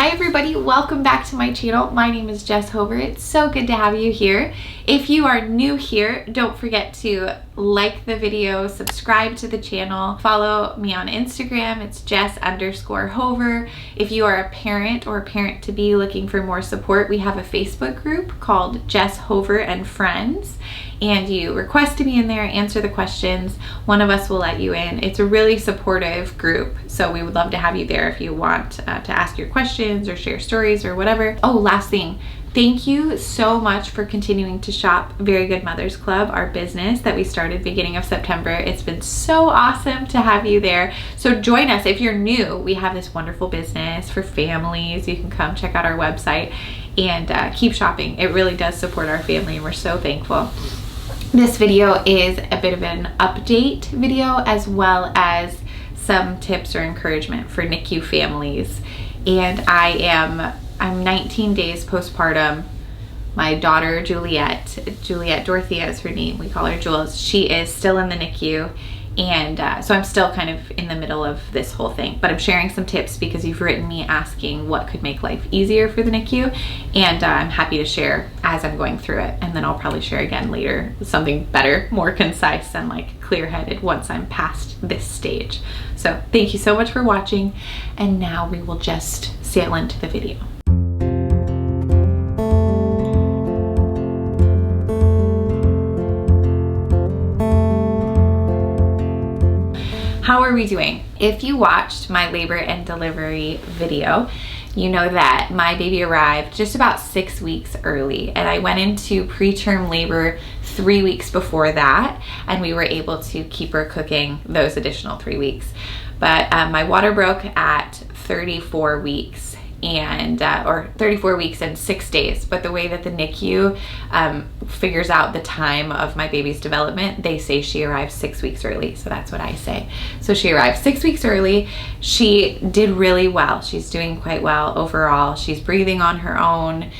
Hi everybody, welcome back to my channel. My name is Jess Hover. It's so good to have you here. If you are new here, don't forget to like the video, subscribe to the channel, follow me on Instagram. It's Jess_Hover. If you are a parent or a parent-to-be looking for more support, we have a Facebook group called Jess Hover and Friends. And you request to be in there, answer the questions. One of us will let you in. It's a really supportive group, so we would love to have you there if you want to ask your questions or share stories or whatever. Oh, last thing. Thank you so much for continuing to shop Very Good Mothers Club, our business that we started beginning of September. It's been so awesome to have you there. So join us. If you're new, we have this wonderful business for families. You can come check out our website and keep shopping. It really does support our family and we're so thankful. This video is a bit of an update video as well as some tips or encouragement for NICU families. And I'm 19 days postpartum. My daughter Juliette Dorothea is her name. We call her Jules. She is still in the NICU. And so I'm still kind of in the middle of this whole thing, but I'm sharing some tips because you've written me asking what could make life easier for the NICU, and I'm happy to share as I'm going through it, and then I'll probably share again later something better, more concise and like clear-headed once I'm past this stage. So thank you so much for watching, and now we will just sail into the video. How are we doing? If you watched my labor and delivery video, you know that my baby arrived just about 6 weeks early, and I went into preterm labor 3 weeks before that, and we were able to keep her cooking those additional 3 weeks. But my water broke at 34 weeks or 34 weeks and 6 days. But the way that the NICU figures out the time of my baby's development, they say she arrived 6 weeks early. So that's what I say. So she arrived 6 weeks early. She did really well. She's doing quite well overall. She's breathing on her own.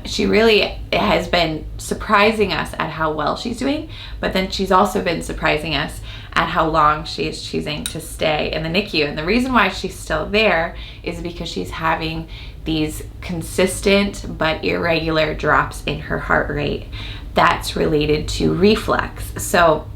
She really has been surprising us at how well she's doing, but then she's also been surprising us at how long she is choosing to stay in the NICU. And the reason why she's still there is because she's having these consistent but irregular drops in her heart rate that's related to reflux. So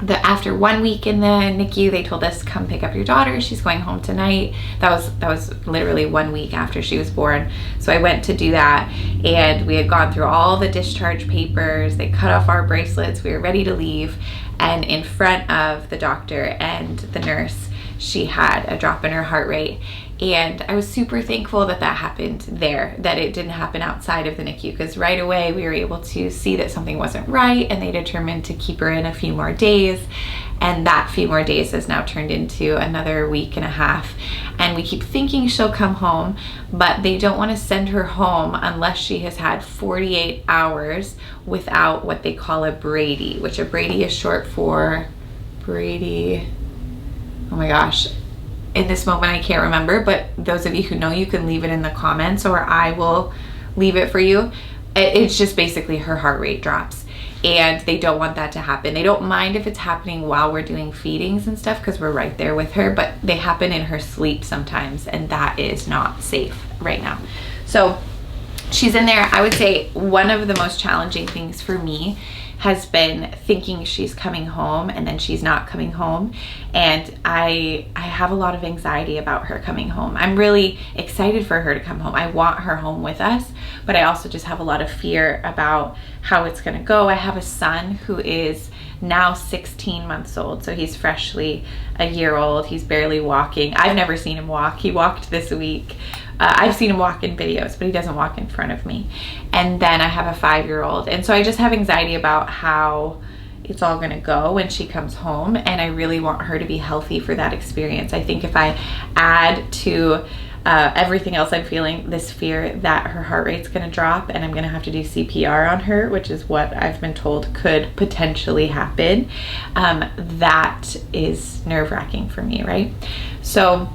after 1 week in the NICU, they told us, come pick up your daughter. She's going home tonight. That was literally 1 week after she was born. So I went to do that, and we had gone through all the discharge papers. They cut off our bracelets. We were ready to leave. And in front of the doctor and the nurse, she had a drop in her heart rate. And I was super thankful that that happened there, that it didn't happen outside of the NICU, because right away we were able to see that something wasn't right, and they determined to keep her in a few more days. And that few more days has now turned into another week and a half. And we keep thinking she'll come home, but they don't want to send her home unless she has had 48 hours without what they call a brady, which a brady is short for brady. Oh my gosh. In this moment, I can't remember, but those of you who know, you can leave it in the comments or I will leave it for you. It's just basically her heart rate drops, and they don't want that to happen. They don't mind if it's happening while we're doing feedings and stuff because we're right there with her, but they happen in her sleep sometimes, and that is not safe right now. So she's in there. I would say one of the most challenging things for me has been thinking she's coming home and then she's not coming home, and I have a lot of anxiety about her coming home. I'm really excited for her to come home. I want her home with us, but I also just have a lot of fear about how it's gonna go. I have a son who is now 16 months old, so he's freshly a year old. He's barely walking. I've never seen him walk. He walked this week. I've seen him walk in videos, but he doesn't walk in front of me. And then I have a 5-year-old. And so I just have anxiety about how it's all gonna go when she comes home. And I really want her to be healthy for that experience. I think if I add to everything else I'm feeling, this fear that her heart rate's gonna drop and I'm gonna have to do CPR on her, which is what I've been told could potentially happen, that is nerve-wracking for me, right? So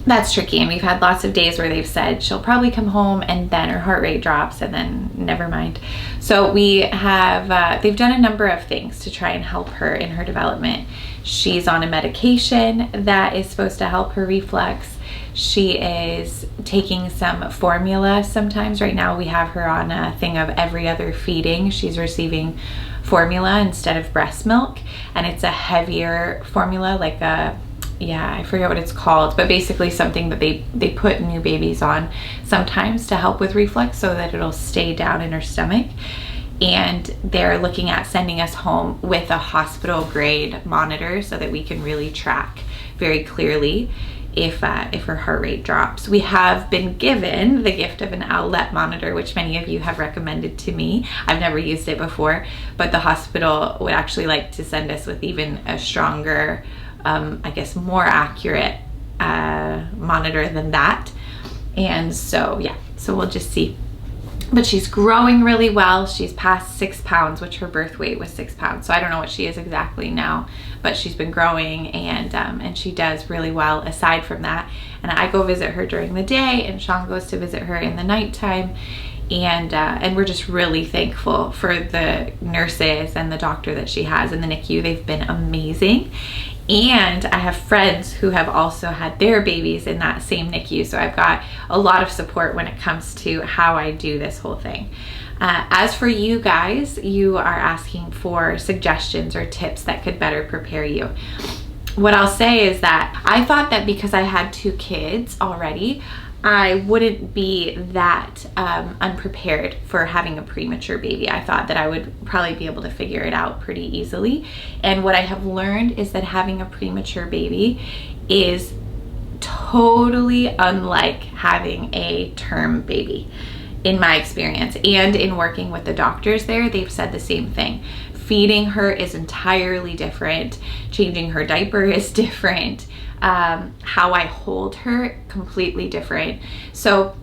that's tricky, and we've had lots of days where they've said she'll probably come home and then her heart rate drops and then never mind. So we have they've done a number of things to try and help her in her development. She's on a medication that is supposed to help her reflux. She is taking some formula sometimes. Right now we have her on a thing of every other feeding. She's receiving formula instead of breast milk, and it's a heavier formula, like a, yeah, I forget what it's called, but basically something that they put new babies on sometimes to help with reflux so that it'll stay down in her stomach. And they're looking at sending us home with a hospital grade monitor so that we can really track very clearly if her heart rate drops. We have been given the gift of an outlet monitor, which many of you have recommended to me. I've never used it before, but the hospital would actually like to send us with even a stronger, I guess more accurate monitor than that. And so yeah, so we'll just see. But she's growing really well. She's past 6 pounds, which her birth weight was 6 pounds. So I don't know what she is exactly now, but she's been growing, and she does really well aside from that. And I go visit her during the day, and Sean goes to visit her in the nighttime. And we're just really thankful for the nurses and the doctor that she has in the NICU. They've been amazing. And I have friends who have also had their babies in that same NICU. So I've got a lot of support when it comes to how I do this whole thing. As for you guys, you are asking for suggestions or tips that could better prepare you. What I'll say is that I thought that because I had 2 kids already, I wouldn't be that unprepared for having a premature baby. I thought that I would probably be able to figure it out pretty easily. And what I have learned is that having a premature baby is totally unlike having a term baby, in my experience. And in working with the doctors there, they've said the same thing. Feeding her is entirely different. Changing her diaper is different. How I hold her, completely different. So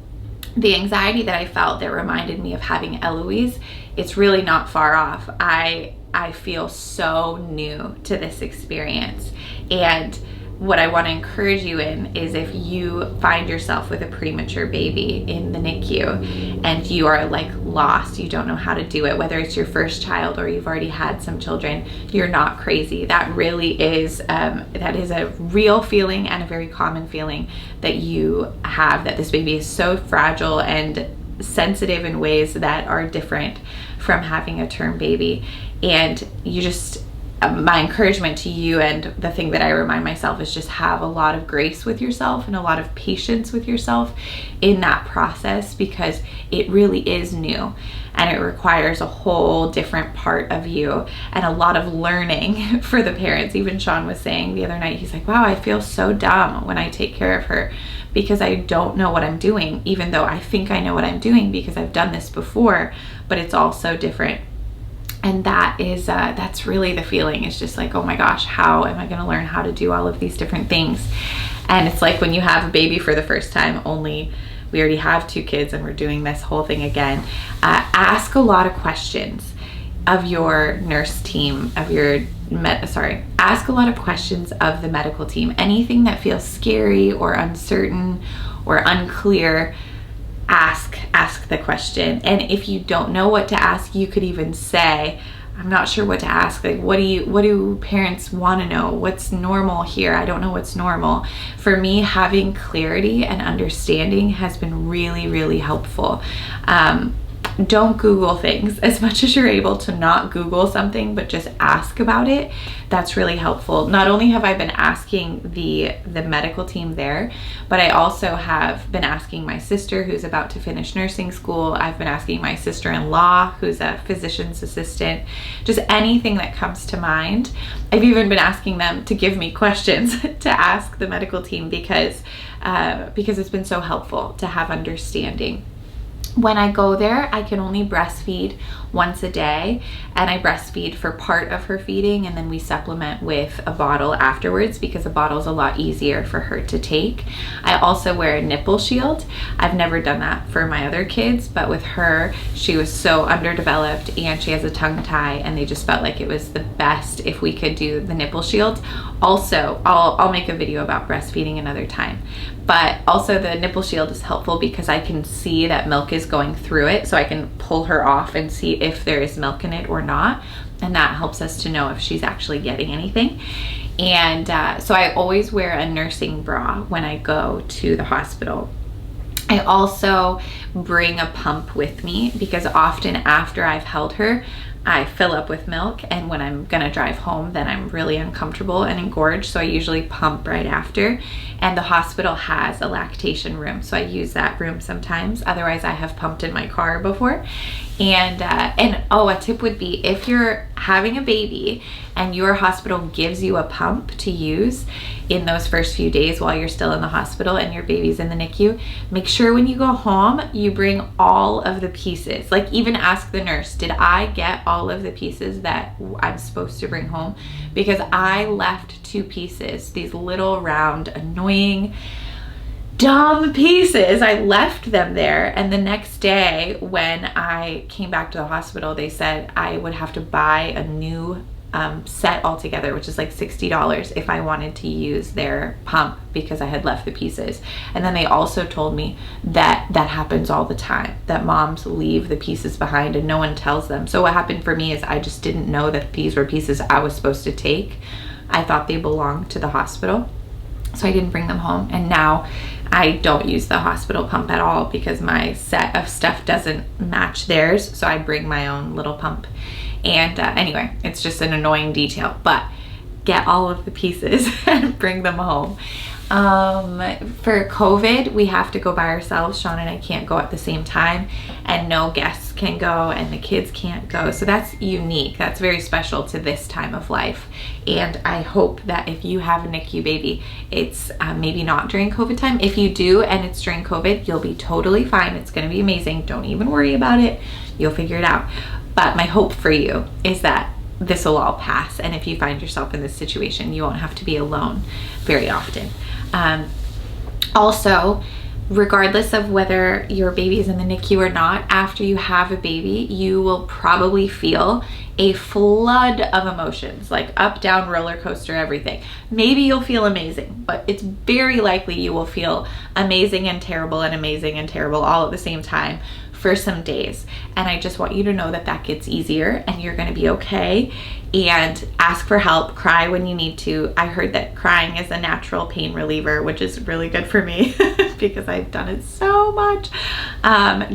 the anxiety that I felt that reminded me of having Eloise, it's really not far off. I feel so new to this experience. And what I want to encourage you in is, if you find yourself with a premature baby in the NICU and you are like lost, you don't know how to do it, whether it's your first child or you've already had some children, you're not crazy. That really is, that is a real feeling and a very common feeling that you have, that this baby is so fragile and sensitive in ways that are different from having a term baby. And you just, my encouragement to you, and the thing that I remind myself, is just have a lot of grace with yourself and a lot of patience with yourself in that process, because it really is new and it requires a whole different part of you and a lot of learning for the parents. Even Sean was saying the other night, he's like, wow, I feel so dumb when I take care of her because I don't know what I'm doing, even though I think I know what I'm doing because I've done this before, but it's all so different. And that is, that's really the feeling. It's just like, oh my gosh, how am I going to learn how to do all of these different things? And it's like when you have a baby for the first time, only we already have 2 kids and we're doing this whole thing again. Ask a lot of questions of your nurse team, of your ask a lot of questions of the medical team. Anything that feels scary or uncertain or unclear, ask the question. And if you don't know what to ask, you could even say, I'm not sure what to ask. Like, what do parents want to know? What's normal here? I don't know what's normal. For me, having clarity and understanding has been really, really helpful. Don't Google things. As much as you're able to not Google something, but just ask about it, that's really helpful. Not only have I been asking the medical team there, but I also have been asking my sister, who's about to finish nursing school. I've been asking my sister-in-law, who's a physician's assistant, just anything that comes to mind. I've even been asking them to give me questions to ask the medical team, because it's been so helpful to have understanding. When I go there, I can only breastfeed once a day, and I breastfeed for part of her feeding, and then we supplement with a bottle afterwards because a bottle is a lot easier for her to take. I also wear a nipple shield. I've never done that for my other kids, but with her, she was so underdeveloped and she has a tongue tie, and they just felt like it was the best if we could do the nipple shield. Also, I'll make a video about breastfeeding another time, but also the nipple shield is helpful because I can see that milk is going through it, so I can pull her off and see if there is milk in it or not, and that helps us to know if she's actually getting anything. And so I always wear a nursing bra when I go to the hospital. I also bring a pump with me because often after I've held her, I fill up with milk, and when I'm gonna drive home, then I'm really uncomfortable and engorged, so I usually pump right after. And the hospital has a lactation room, so I use that room sometimes. Otherwise, I have pumped in my car before. And oh, a tip would be, if you're having a baby and your hospital gives you a pump to use in those first few days while you're still in the hospital and your baby's in the NICU, make sure when you go home you bring all of the pieces. Like, even ask the nurse, did I get all of the pieces that I'm supposed to bring home? Because I left 2 pieces, these little round annoying dumb pieces. I left them there, and the next day when I came back to the hospital, they said I would have to buy a new set altogether, which is like $60 if I wanted to use their pump, because I had left the pieces. And then they also told me that that happens all the time, that moms leave the pieces behind and no one tells them. So what happened for me is I just didn't know that these were pieces I was supposed to take. I thought they belonged to the hospital, so I didn't bring them home. And now I don't use the hospital pump at all because my set of stuff doesn't match theirs, so I bring my own little pump. And anyway, it's just an annoying detail, but get all of the pieces and bring them home. For COVID, we have to go by ourselves. Sean and I can't go at the same time, and no guests can go, and the kids can't go. So that's unique. That's very special to this time of life. And I hope that if you have a NICU baby, it's maybe not during COVID time. If you do and it's during COVID, you'll be totally fine. It's going to be amazing. Don't even worry about it. You'll figure it out. But my hope for you is that this will all pass, and if you find yourself in this situation, you won't have to be alone very often. Also, regardless of whether your baby is in the NICU or not, after you have a baby, you will probably feel a flood of emotions, like up, down, roller coaster, everything. Maybe you'll feel amazing, but it's very likely you will feel amazing and terrible and amazing and terrible all at the same time for some days. And I just want you to know that that gets easier and you're going to be okay. And ask for help, cry when you need to. I heard that crying is a natural pain reliever, which is really good for me because I've done it so much.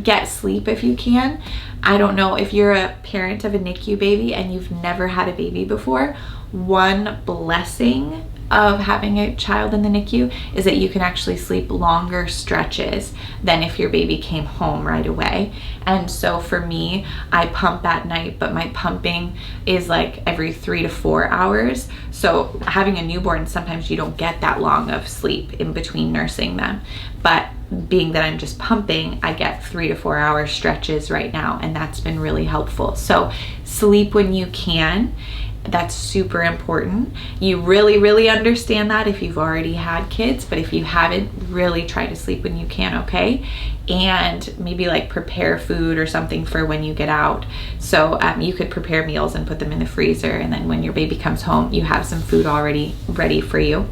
Get sleep if you can. I don't know if you're a parent of a NICU baby and you've never had a baby before. One blessing of having a child in the NICU is that you can actually sleep longer stretches than if your baby came home right away. And so for me, I pump at night, but my pumping is like every 3 to 4 hours. So having a newborn, sometimes you don't get that long of sleep in between nursing them. But being that I'm just pumping, I get 3 to 4 hour stretches right now, and that's been really helpful. So sleep when you can. That's super important. You really understand that if you've already had kids, but if you haven't, really try to sleep when you can, okay? And maybe like prepare food or something for when you get out. So you could prepare meals and put them in the freezer, and then when your baby comes home, you have some food already ready for you.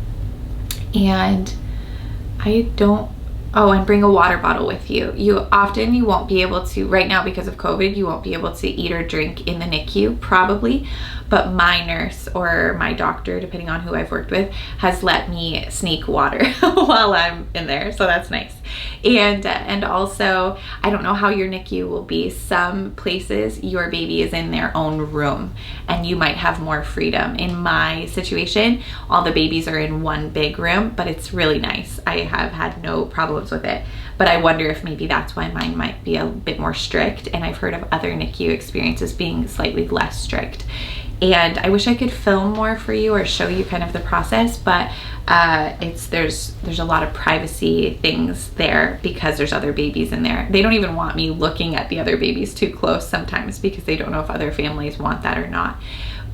And and bring a water bottle with you. You won't be able to, right now because of COVID, you won't be able to eat or drink in the NICU, probably, but my nurse or my doctor, depending on who I've worked with, has let me sneak water while I'm in there, so that's nice. And also, I don't know how your NICU will be. Some places your baby is in their own room and you might have more freedom. In my situation, all the babies are in one big room, but it's really nice. I have had no problems with it, but I wonder if maybe that's why mine might be a bit more strict, and I've heard of other NICU experiences being slightly less strict. And I wish I could film more for you or show you kind of the process, but there's a lot of privacy things there because there's other babies in there. They don't even want me looking at the other babies too close sometimes because they don't know if other families want that or not.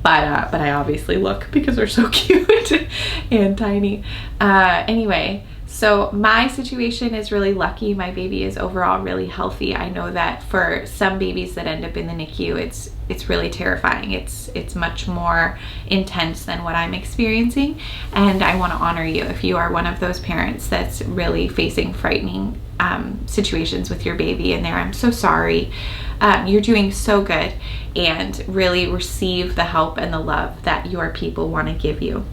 But I obviously look because they're so cute and tiny. Anyway, so my situation is really lucky. My baby is overall really healthy. I know that for some babies that end up in the NICU, it's really terrifying. It's much more intense than what I'm experiencing, and I want to honor you if you are one of those parents that's really facing frightening situations with your baby in there. I'm so sorry. You're doing so good, and really receive the help and the love that your people want to give you.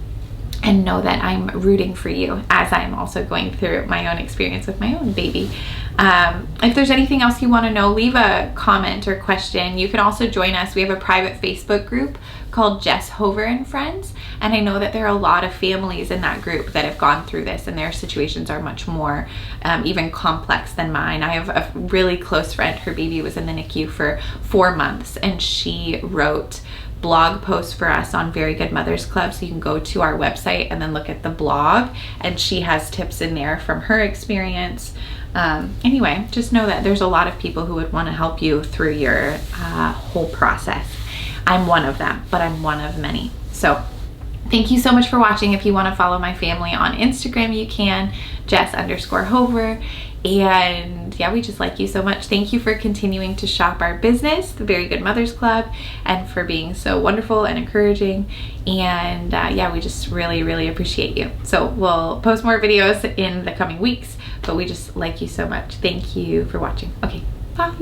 and know that I'm rooting for you as I'm also going through my own experience with my own baby. If there's anything else you want to know, leave a comment or question. You can also join us. We have a private Facebook group called Jess Hover and Friends, and I know that there are a lot of families in that group that have gone through this, and their situations are much more even complex than mine. I have a really close friend. Her baby was in the NICU for 4 months, and she wrote blog posts for us on Very Good Mothers Club, so you can go to our website and then look at the blog, and she has tips in there from her experience. Anyway, just know that there's a lot of people who would want to help you through your whole process. I'm one of them, but I'm one of many. So thank you so much for watching. If you want to follow my family on Instagram, you can, Jess_Hover. And yeah, we just like you so much. Thank you for continuing to shop our business, the Very Good Mothers Club, and for being so wonderful and encouraging. And yeah, we just really, really appreciate you. So we'll post more videos in the coming weeks, but we just like you so much. Thank you for watching. Okay, bye.